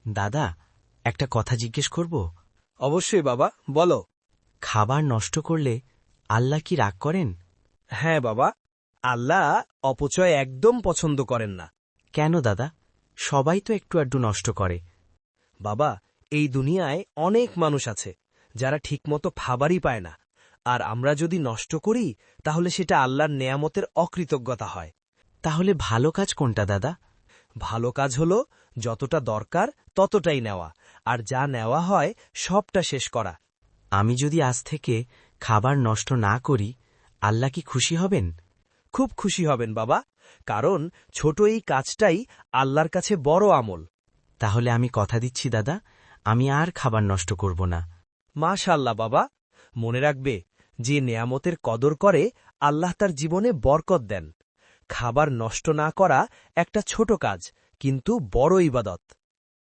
দাদা, একটা কথা জিজ্ঞেস করব? অবশ্যই বাবা, বলো। খাবার নষ্ট করলে আল্লাহ কি রাগ করেন? হ্যাঁ বাবা, আল্লাহ অপচয় একদম পছন্দ করেন না। কেন দাদা? সবাই তো একটু আড্ডু নষ্ট করে। বাবা, এই দুনিয়ায় অনেক মানুষ আছে যারা ঠিকমতো খাবারই পায় না, আর আমরা যদি নষ্ট করি তাহলে সেটা আল্লাহর নেয়ামতের অকৃতজ্ঞতা হয়। তাহলে ভালো কাজ কোনটা দাদা? ভালো কাজ হল যতটা দরকার ততটাই নেওয়া, আর যা নেওয়া হয় সবটা শেষ করা। আমি যদি আজ থেকে খাবার নষ্ট না করি, আল্লাহ কি খুশি হবেন? খুব খুশি হবেন বাবা, কারণ ছোট এই কাজটাই আল্লাহর কাছে বড় আমল। তাহলে আমি কথা দিচ্ছি দাদা, আমি আর খাবার নষ্ট করব না। মাশাআল্লাহ বাবা, মনে রাখবে, যে নেয়ামতের কদর করে আল্লাহ তার জীবনে বরকত দেন। খাবার নষ্ট না করা একটা ছোট কাজ, কিন্তু বড় ইবাদত।